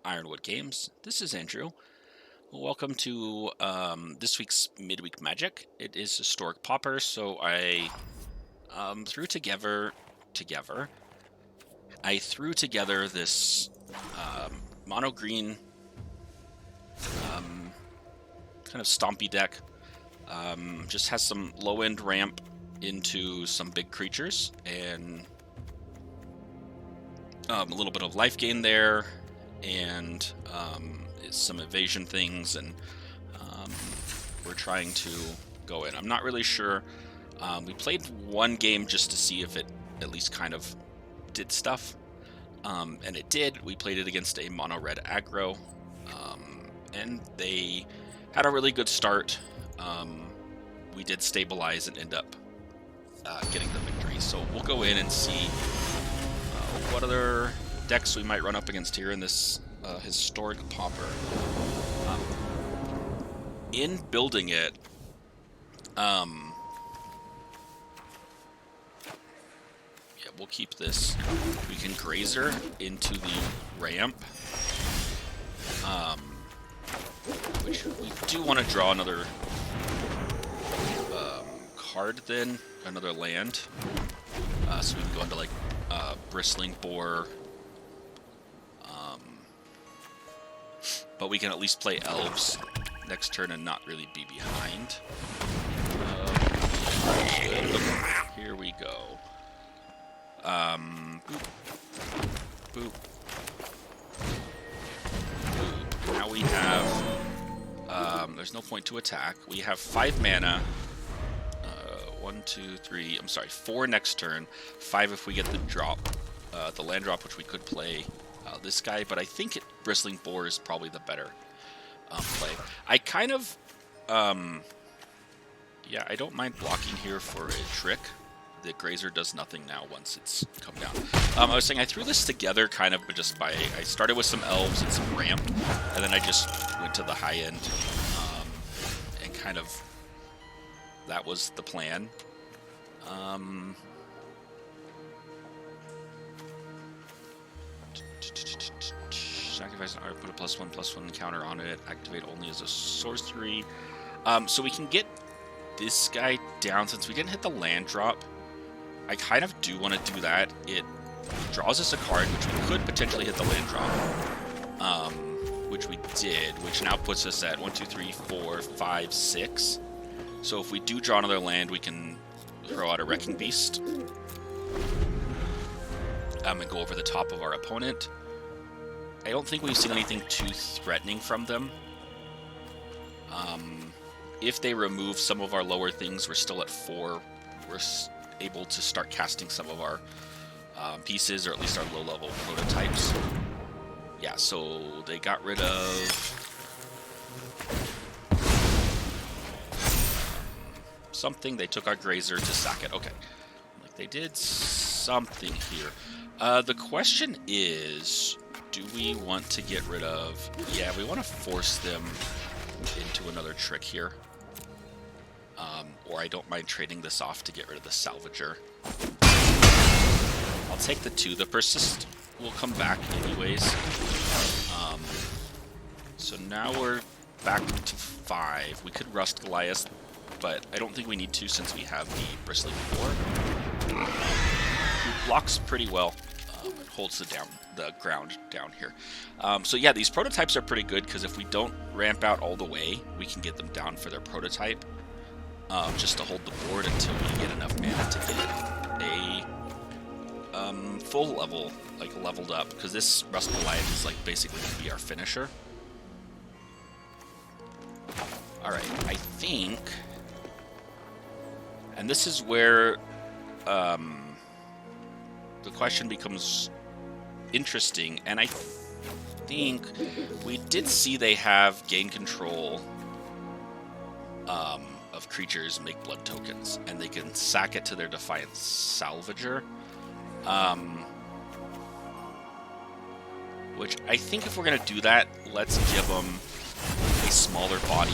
Ironwood Games. This is Andrew. Welcome to this week's Midweek Magic. It is historic Pauper, so I threw together this mono green kind of stompy deck. Just has some low end ramp into some big creatures and a little bit of life gain there, and some evasion things, and we're trying to go in. I'm not really sure. We played one game just to see if it at least kind of did stuff, and it did. We played it against a mono red aggro, and they had a really good start. We did stabilize and end up getting the victory, so we'll go in and see what other decks we might run up against here in this historic Pauper. In building it, yeah, we'll keep this. We can Grazer into the ramp, which we do want to draw another card, then another land, so we can go into like Bristling Boar. But we can at least play Elves next turn and not really be behind. Here we go. Boop. Boop. Boop. Now we have... there's no point to attack. We have 5 mana. 1, 2, 3... I'm sorry, 4 next turn. 5 if we get the drop. The land drop, which we could play this guy, but I think Bristling Boar is probably the better play. I kind of, yeah, I don't mind blocking here for a trick. The Grazer does nothing now once it's come down. I was saying I threw this together kind of, but just by, I started with some Elves and some ramp, and then I just went to the high end, and kind of, that was the plan. Sacrifice an art, put a +1/+1 counter on it, activate only as a sorcery. So we can get this guy down since we didn't hit the land drop. I kind of do want to do that. It draws us a card, which we could potentially hit the land drop, which we did, which now puts us at 1, 2, 3, 4, 5, 6. So if we do draw another land, we can throw out a Wrecking Beast and go over the top of our opponent. I don't think we've seen anything too threatening from them. If they remove some of our lower things, we're still at 4. We're able to start casting some of our pieces, or at least our low-level prototypes. Yeah, so they got rid of something. They took our Grazer to sack it. Okay, like they did something here. The question is, do we want to get rid of... Yeah, we want to force them into another trick here. Or I don't mind trading this off to get rid of the Salvager. I'll take the 2. The Persist will come back anyways. So now we're back to 5. We could Rust Goliath, but I don't think we need to since we have the Bristling Boar. He blocks pretty well. It holds the ground down here. So yeah, these prototypes are pretty good because if we don't ramp out all the way, we can get them down for their prototype, just to hold the board until we get enough mana to get a full level, like leveled up, because this Rust Goliath is like basically going to be our finisher. Alright, I think, and this is where the question becomes interesting, and I think we did see they have gain control of creatures, make blood tokens, and they can sack it to their Defiance Salvager. Which I think if we're going to do that, let's give them a smaller body.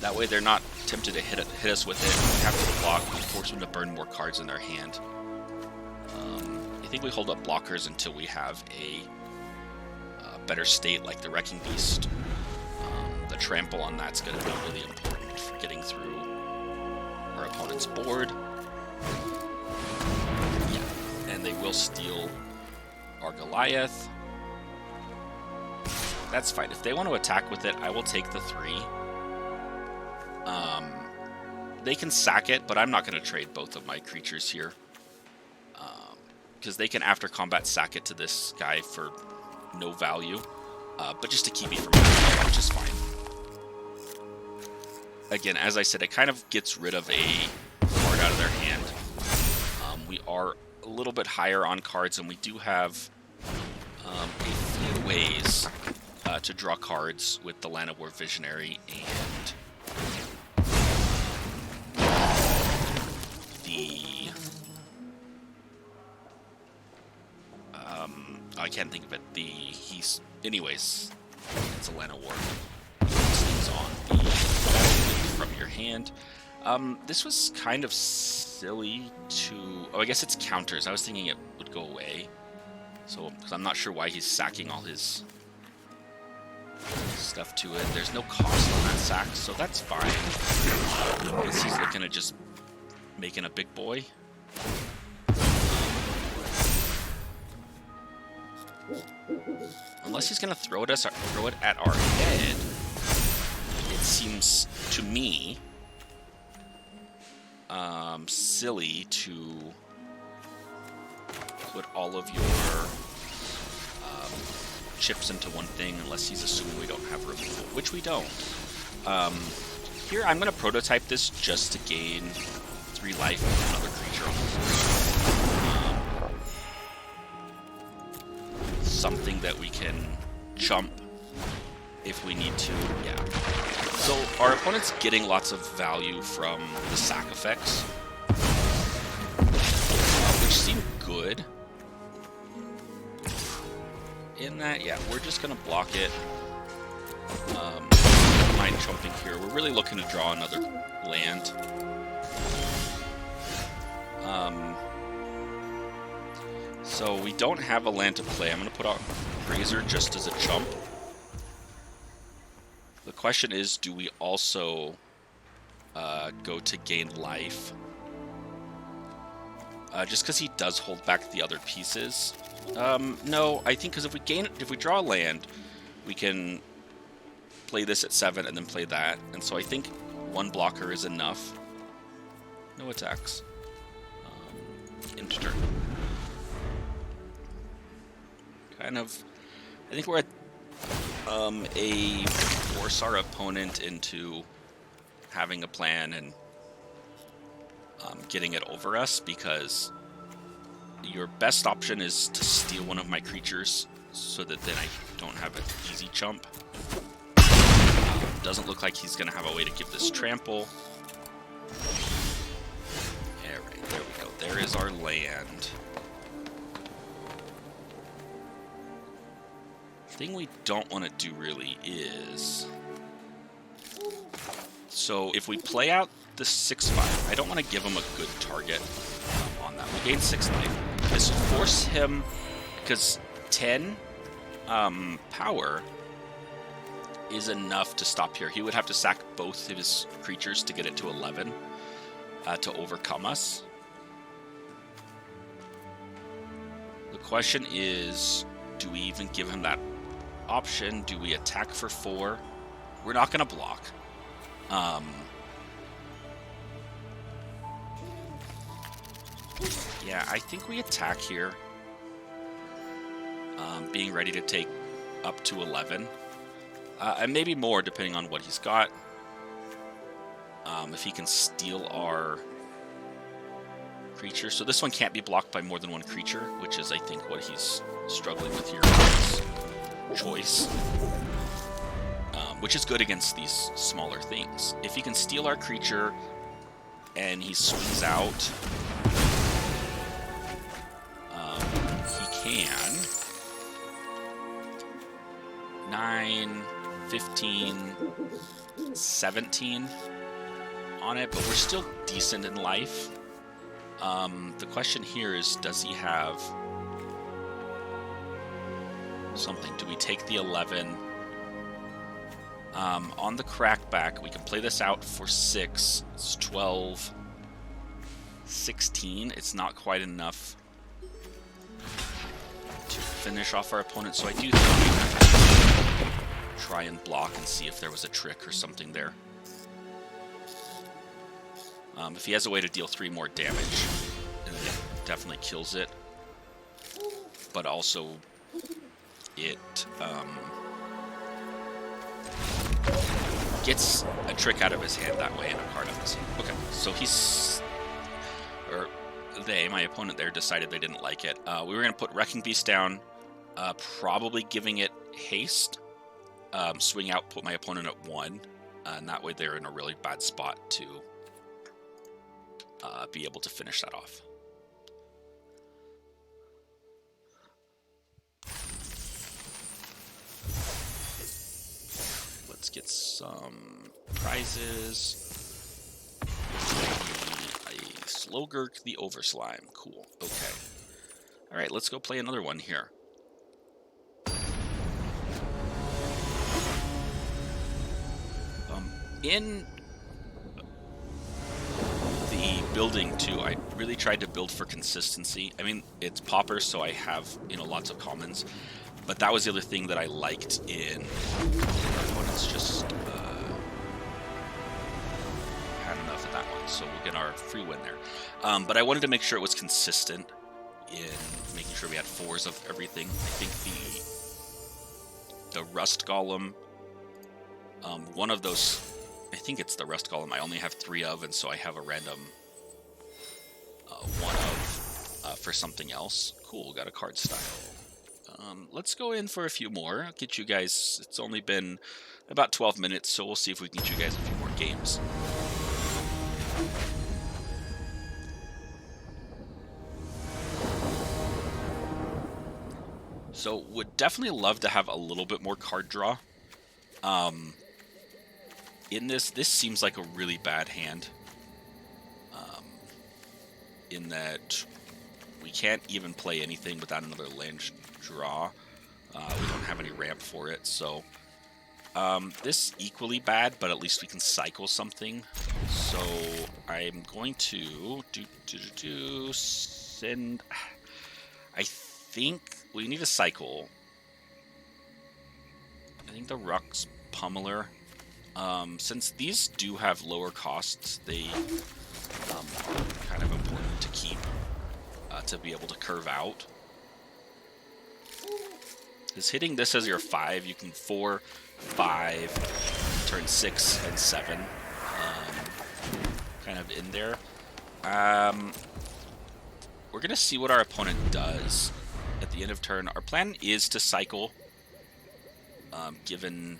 That way they're not tempted to hit us with it. We have to block, we force them to burn more cards in their hand. I think we hold up blockers until we have a better state, like the Wrecking Beast. The trample on that's going to be really important for getting through our opponent's board. Yeah, and they will steal our Goliath. That's fine. If they want to attack with it, I will take the 3. They can sack it, but I'm not going to trade both of my creatures here. Because they can after combat sack it to this guy for no value. But just to keep me from attacking, which is fine. Again, as I said, it kind of gets rid of a card out of their hand. We are a little bit higher on cards, and we do have a few ways to draw cards with the Land of War Visionary and the I can't think of it. Anyways, it's a Land of War. Things on the from your hand. This was kind of silly to. Oh, I guess it's counters. I was thinking it would go away. So, because I'm not sure why he's sacking all his stuff to it. There's no cost on that sack, so that's fine. I guess he's looking at just making a big boy. Unless he's gonna throw it at our head, it seems to me silly to put all of your chips into one thing unless he's assuming we don't have removal, which we don't. Here I'm gonna prototype this just to gain 3 life with another creature on the board. Something that we can chump if we need to, yeah. So our opponent's getting lots of value from the sack effects, which seem good. In that, yeah, we're just gonna block it. Don't mind chumping here. We're really looking to draw another land. So we don't have a land to play. I'm going to put out Razor just as a chump. The question is, do we also go to gain life? Just because he does hold back the other pieces. No, I think because if we draw a land, we can play this at 7 and then play that. And so I think 1 blocker is enough. No attacks. End turn. Kind of, I think we're at force our opponent into having a plan and getting it over us, because your best option is to steal one of my creatures so that then I don't have an easy chump. Doesn't look like he's going to have a way to give this trample. Alright, there we go. There is our land. Thing we don't want to do really is, so if we play out the 6/5, I don't want to give him a good target on that. We gain 6 life. This will force him, because 10 power is enough to stop here. He would have to sack both of his creatures to get it to 11 to overcome us. The question is, do we even give him that option? Do we attack for 4? We're not going to block. Yeah, I think we attack here. Being ready to take up to 11. And maybe more, depending on what he's got. If he can steal our creature. So this one can't be blocked by more than 1 creature, which is, I think, what he's struggling with here. Choice, which is good against these smaller things. If he can steal our creature and he swings out, he can 9, 15, 17 on it, but we're still decent in life. The question here is, does he have something. Do we take the 11? On the crackback, we can play this out for 6. It's 12, 16. It's not quite enough to finish off our opponent, so I do think try and block and see if there was a trick or something there. If he has a way to deal 3 more damage, then it definitely kills it. But also, it gets a trick out of his hand that way and a card out of his hand. Okay, so my opponent there, decided they didn't like it. We were going to put Wrecking Beast down, probably giving it haste, swing out, put my opponent at 1, and that way they're in a really bad spot to be able to finish that off. Let's get some prizes. A Slogurk the Overslime. Cool. Okay. All right, let's go play another one here. In the building too, I really tried to build for consistency. I mean, it's Pauper, so I have, lots of commons. But that was the other thing that I liked in opponents just had enough of that one, so we'll get our free win there. But I wanted to make sure it was consistent in making sure we had 4s of everything. I think the Rust Golem, one of those, I think it's the Rust Golem, I only have 3 of, and so I have a random 1 of for something else. Cool, got a card style. Let's go in for a few more. I'll get you guys, it's only been about 12 minutes, so we'll see if we can get you guys a few more games. So, would definitely love to have a little bit more card draw. In this seems like a really bad hand. In that we can't even play anything without another land draw. We don't have any ramp for it, so this equally bad, but at least we can cycle something. So I'm going to send. I think we need a cycle. I think the Rux Pummeler. Since these do have lower costs, they are kind of important to keep to be able to curve out. Is hitting this as your 5, you can 4, 5, turn 6 and 7, kind of in there. We're gonna see what our opponent does at the end of turn. Our plan is to cycle, given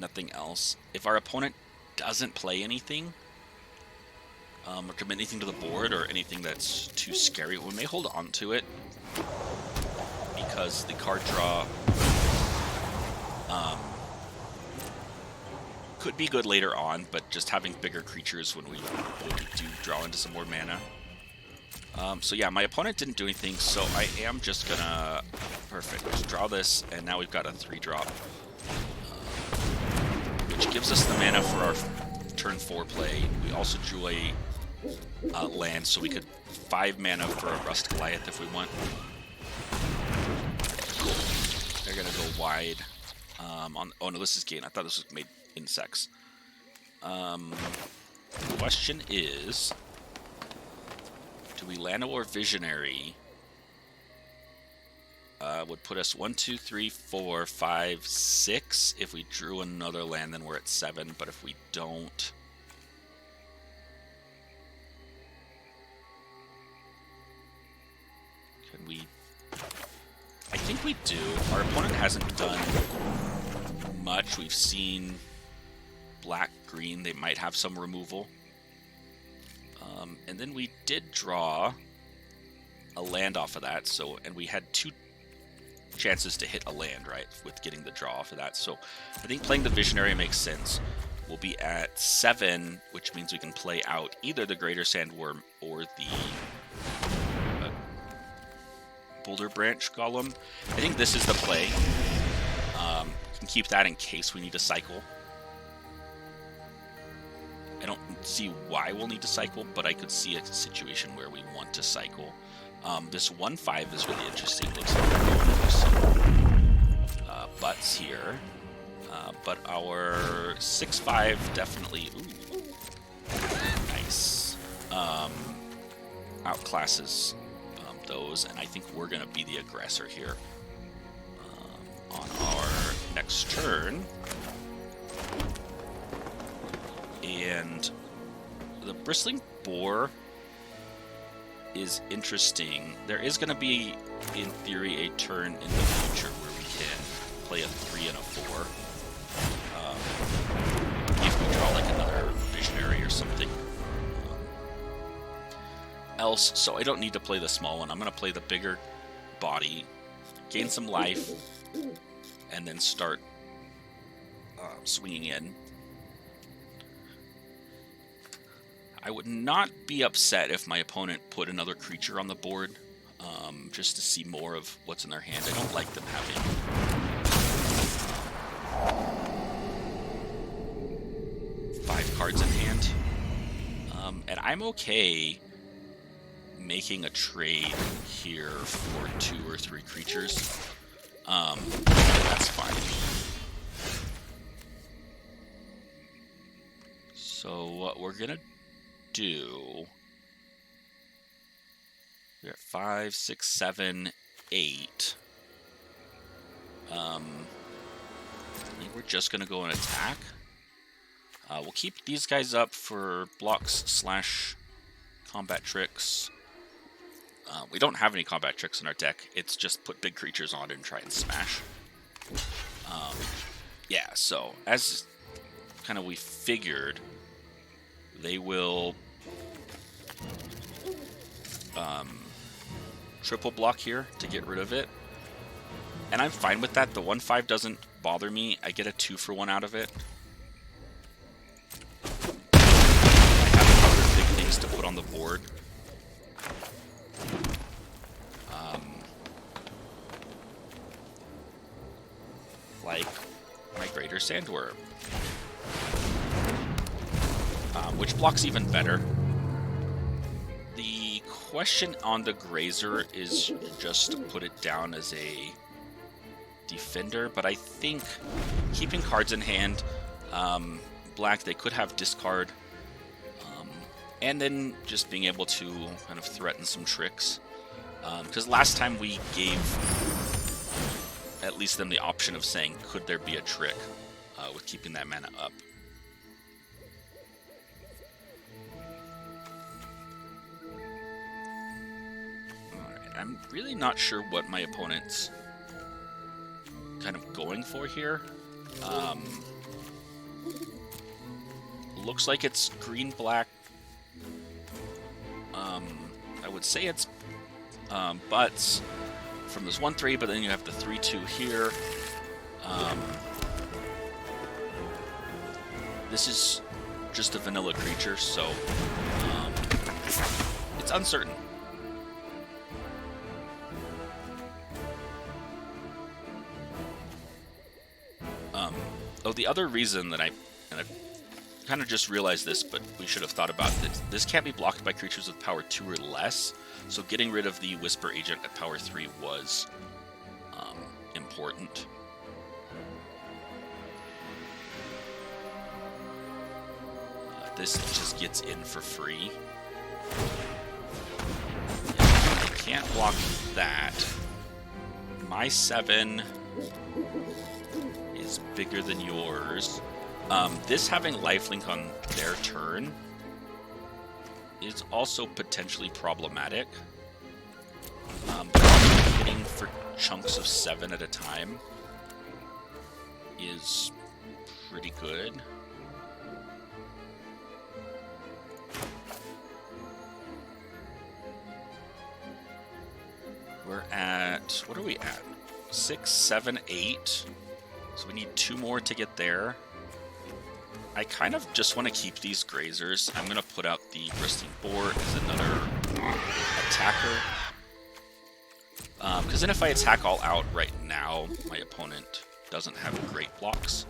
nothing else. If our opponent doesn't play anything, or commit anything to the board, or anything that's too scary, we may hold on to it, because the card draw could be good later on, but just having bigger creatures when we do draw into some more mana. So yeah, my opponent didn't do anything, so I am just gonna just draw this, and now we've got a 3-drop, which gives us the mana for our turn 4 play. We also drew a land, so we could 5 mana for a Rust Goliath if we want. Cool. They're gonna go wide. Oh no, this is Gain. I thought this was made insects. The question is, do we land or Visionary? Would put us 1, 2, 3, 4, 5, 6. If we drew another land, then we're at 7. But if we don't, can we? I think we do. Our opponent hasn't done much. We've seen black, green. They might have some removal. And then we did draw a land off of that. So, and we had 2 chances to hit a land, right, with getting the draw off of that. So I think playing the Visionary makes sense. We'll be at 7, which means we can play out either the Greater Sandworm or the Boulder Branch Golem. I think this is the play. Can keep that in case we need to cycle. I don't see why we'll need to cycle, but I could see a situation where we want to cycle. This 1/5 is really interesting. Looks like we're going for some butts here. But our 6/5 definitely... Ooh, nice. Outclasses those, and I think we're going to be the aggressor here. On our next turn. And the Bristling Boar is interesting. There is going to be, in theory, a turn in the future where we can play a 3 and a 4. If we draw like another Visionary or something else. So I don't need to play the small one. I'm going to play the bigger body, gain some life, and then start swinging in. I would not be upset if my opponent put another creature on the board, just to see more of what's in their hand. I don't like them having 5 cards in hand. And I'm okay making a trade here for 2 or 3 creatures. That's fine. So what we're gonna do, we're at 5, 6, 7, 8. I think we're just gonna go and attack. We'll keep these guys up for blocks / combat tricks. We don't have any combat tricks in our deck. It's just put big creatures on and try and smash. Yeah, so as kind of we figured, they will triple block here to get rid of it. And I'm fine with that. The 1/5 doesn't bother me. I get a 2-for-1 out of it. I have other big things to put on the board. Like my Greater Sandworm. Which blocks even better. The question on the Grazer is just to put it down as a defender, but I think keeping cards in hand, black, they could have discard, and then just being able to kind of threaten some tricks. Because last time we gave at least them the option of saying, could there be a trick with keeping that mana up? I'm really not sure what my opponent's kind of going for here. Looks like it's green-black. I would say it's butts from this 1/3, but then you have the 3/2 here. This is just a vanilla creature, so it's uncertain. Oh, the other reason that I kind of just realized this, but we should have thought about this. This can't be blocked by creatures with power 2 or less, so getting rid of the Whisper Agent at power 3 was important. This just gets in for free. I can't block that. My 7 is bigger than yours. This having lifelink on their turn is also potentially problematic. But hitting for chunks of 7 at a time is pretty good. We're at, what are we at? 6, 7, 8. So we need 2 more to get there. I kind of just want to keep these Grazers. I'm going to put out the Bristling Boar as another attacker. Because then if I attack all out right now, my opponent doesn't have great blocks.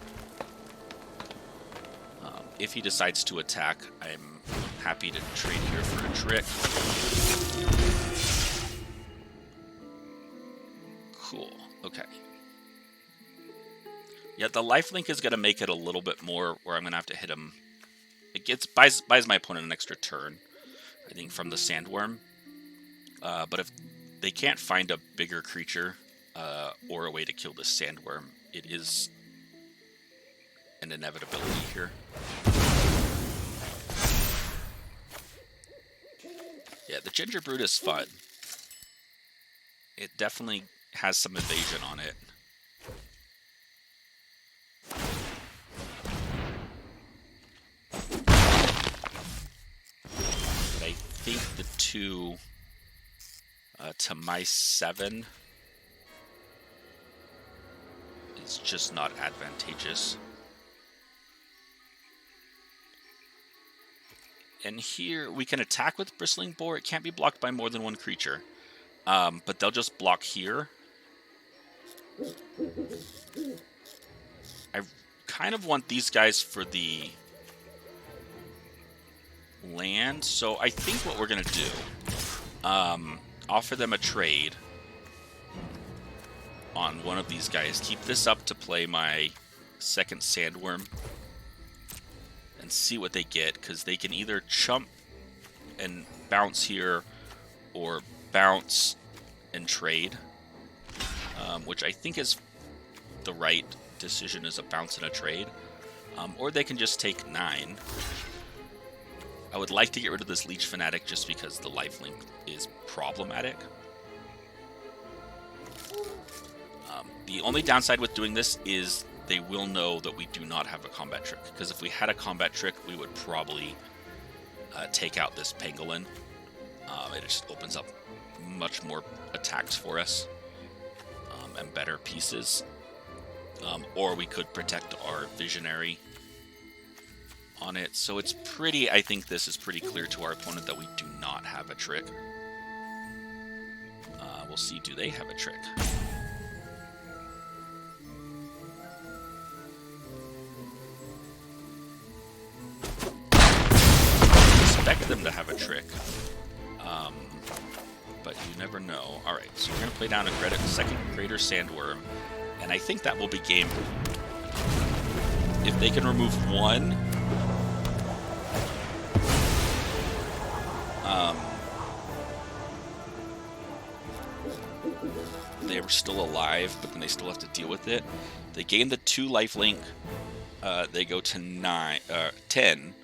If he decides to attack, I'm happy to trade here for a trick. Cool. Okay. Yeah, the lifelink is going to make it a little bit more where I'm going to have to hit him. It buys my opponent an extra turn, I think, from the sandworm. But if they can't find a bigger creature or a way to kill this sandworm, it is an inevitability here. Yeah, the Gingerbread is fun. It definitely has some evasion on it. But I think the 2 to my 7 is just not advantageous. And here we can attack with Bristling Boar. It can't be blocked by more than one creature. But they'll just block here. I kind of want these guys for the land. So I think what we're going to do, offer them a trade on one of these guys. Keep this up to play my second sandworm. And see what they get, because they can either chump and bounce here or bounce and trade, which I think is the right decision, is a bounce and a trade, or they can just take 9. I would like to get rid of this Leech Fanatic just because the lifelink is problematic. The only downside with doing this is they will know that we do not have a combat trick, because if we had a combat trick, we would probably take out this pangolin. It just opens up much more attacks for us and better pieces. Or we could protect our visionary on it. So it's pretty, I think this is pretty clear to our opponent that we do not have a trick. We'll see, do they have a trick? Expect them to have a trick, but you never know. Alright, so we're going to play down a second Greater Sandworm, and I think that will be game. If they can remove 1, they are still alive, but then they still have to deal with it. They gain the 2 lifelink, they go to 10.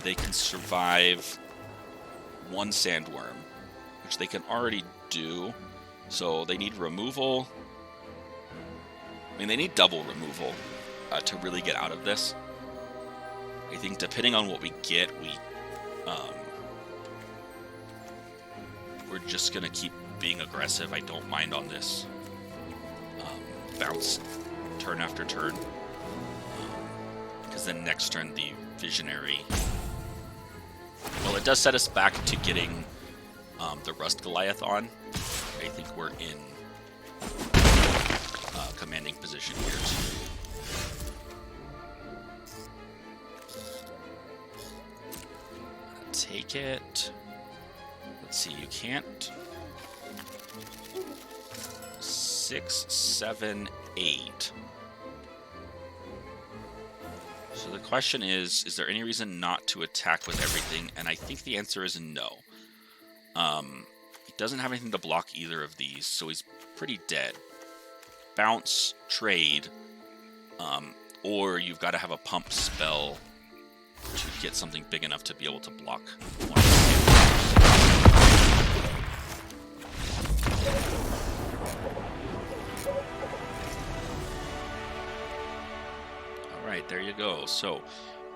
They can survive 1 sandworm, which they can already do. So they need removal. I mean, they need double removal to really get out of this. I think depending on what we get, we're just going to keep being aggressive. I don't mind on this. Bounce turn after turn. Because then next turn the Visionary... Well, it does set us back to getting the Rust Goliath on. I think we're in commanding position here too. Take it. Let's see, you can't. 6, 7, 8. So the question is there any reason not to attack with everything? And I think the answer is no. He doesn't have anything to block either of these, so he's pretty dead. Bounce, trade, or you've got to have a pump spell to get something big enough to be able to block one of the Alright, there you go. So,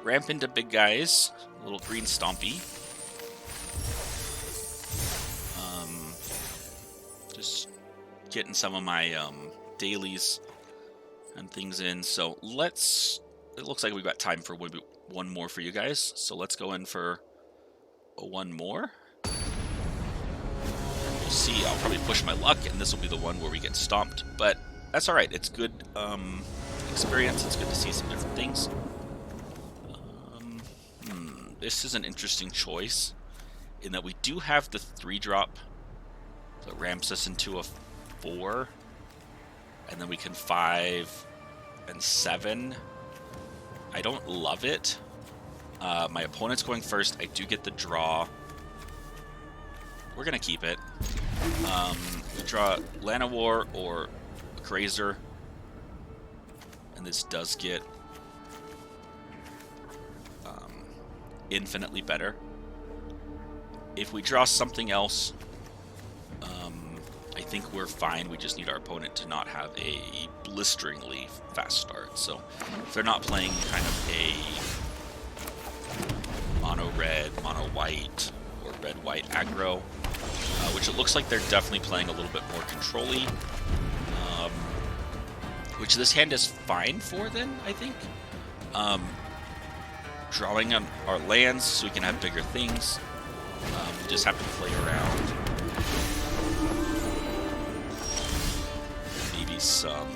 ramp into big guys, little green Stompy. Just getting some of my dailies and things in. So it looks like we've got time for one more for you guys. So let's go in for one more. we'll see. I'll probably push my luck, and this will be the one where we get stomped. But that's all right. It's good experience. It's good to see some different things. This is an interesting choice in that we do have the 3-drop that ramps us into a 4, and then we can 5 and 7. I don't love it. My opponent's going first. I do get the draw. We're gonna keep it. We draw Llanowar or Grazer, and this does get infinitely better. If we draw something else, I think we're fine. We just need our opponent to not have a blisteringly fast start. So if they're not playing kind of a mono red, mono white, or red white aggro, which it looks like they're definitely playing a little bit more control-y, which this hand is fine for then, I think. Drawing on our lands so we can have bigger things. We just have to play around. Maybe some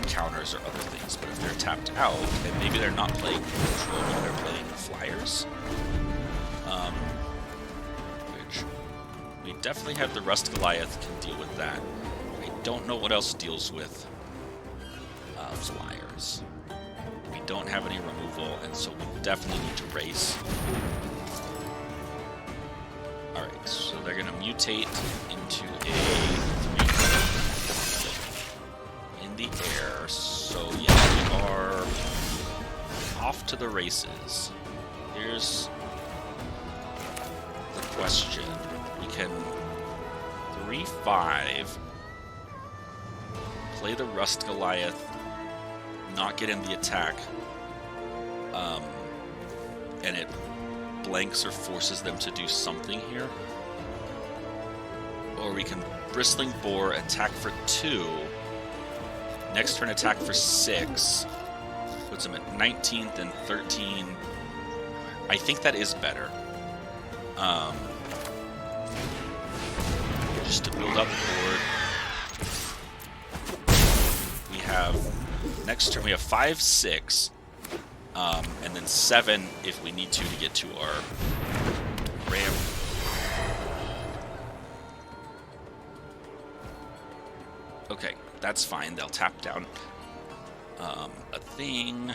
counters or other things, but if they're tapped out, and maybe they're not playing control, but they're playing flyers, which we definitely have the Rust Goliath can deal with that. I don't know what else deals with flyers. We don't have any removal, and so we definitely need to race. Alright, so they're going to mutate into a 3 in the air. So yeah, we are off to the races. Here's the question. We can 3-5, play the Rust Goliath, not get in the attack, and it blanks or forces them to do something here. Or we can Bristling Boar, attack for 2, next turn attack for 6, puts them at 19th and 13. I think that is better. Just to build up the board. We have next turn we have 5, 6, and then 7 if we need to get to our ramp. Okay, that's fine. They'll tap down a thing.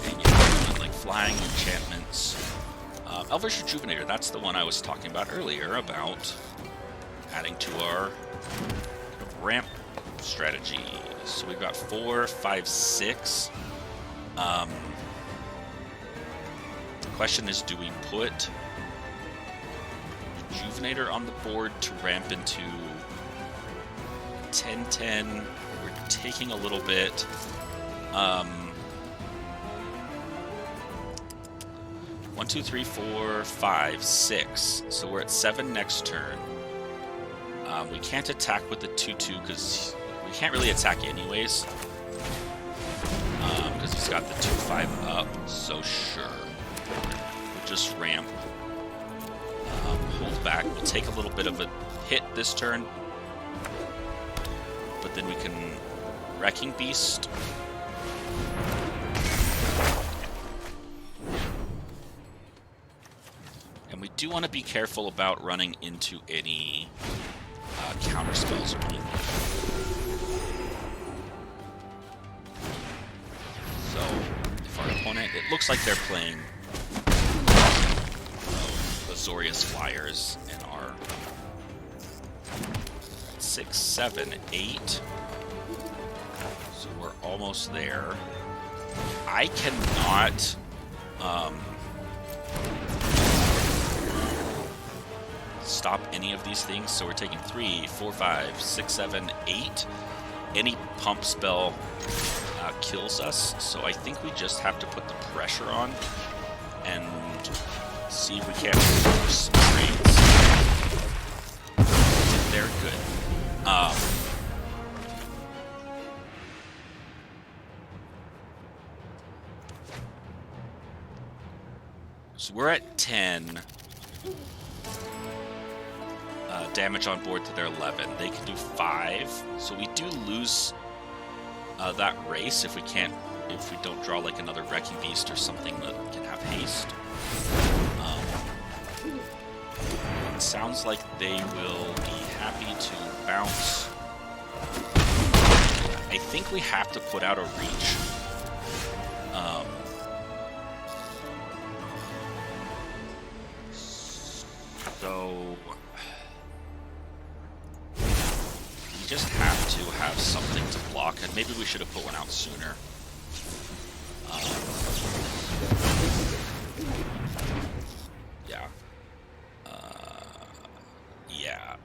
And yeah, like flying enchantments. Elvish Rejuvenator, that's the one I was talking about earlier, about adding to our ramp strategy. So we've got 4, 5, 6. The question is, do we put Rejuvenator on the board to ramp into 10-10? We're taking a little bit. 1, 2, 3, 4, 5, 6. So we're at 7 next turn. We can't attack with the 2/2 because we can't really attack anyways. Because he's got the 2/5 up. So sure, we'll just ramp. Hold back. We'll take a little bit of a hit this turn, but then we can Wrecking Beast. And we do want to be careful about running into any counter spells or anything. So, if our opponent, it looks like they're playing Azorius Flyers in our 6, 7, 8. So we're almost there. I cannot stop any of these things, so we're taking 3, 4, 5, 6, 7, 8. Any pump spell kills us, so I think we just have to put the pressure on and see if we can't force trades. They're good. So we're at 10 damage on board to their 11. They can do 5. So we do lose that race if we don't draw like another Wrecking Beast or something that can have haste. It sounds like they will be happy to bounce. I think we have to put out a reach. So we just have to have something to block, and maybe we should have put one out sooner. Yeah. Yeah.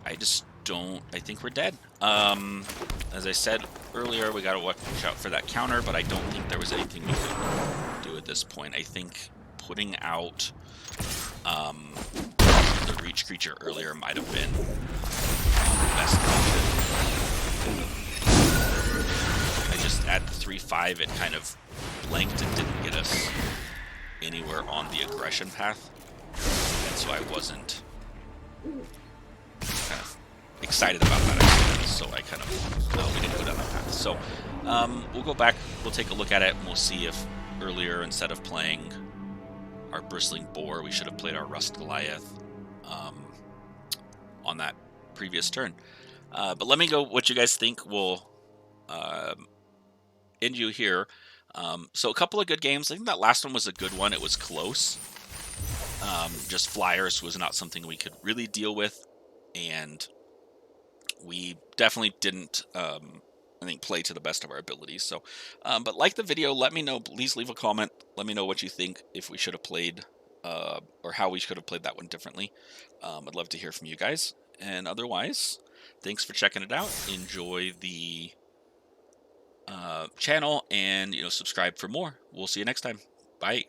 I just don't. I think we're dead. As I said earlier, we gotta watch out for that counter, but I don't think there was anything we could do at this point. I think putting out the reach creature earlier might have been the best option. I just at the 3/5, it kind of blanked and didn't get us anywhere on the aggression path, and so I wasn't kind of excited about that idea, so I kind of we didn't go down that path. So we'll go back, we'll take a look at it, and we'll see if earlier, instead of playing our Bristling Boar, we should have played our Rust Goliath on that previous turn. But let me know what you guys think. We'll end you here. So a couple of good games. I think that last one was a good one. It was close. Just flyers was not something we could really deal with, and we definitely didn't, I think, play to the best of our abilities. So, but like the video, let me know. Please leave a comment. Let me know what you think, if we should have played, or how we should have played that one differently. I'd love to hear from you guys. And otherwise, thanks for checking it out. Enjoy the channel, and subscribe for more. We'll see you next time. Bye.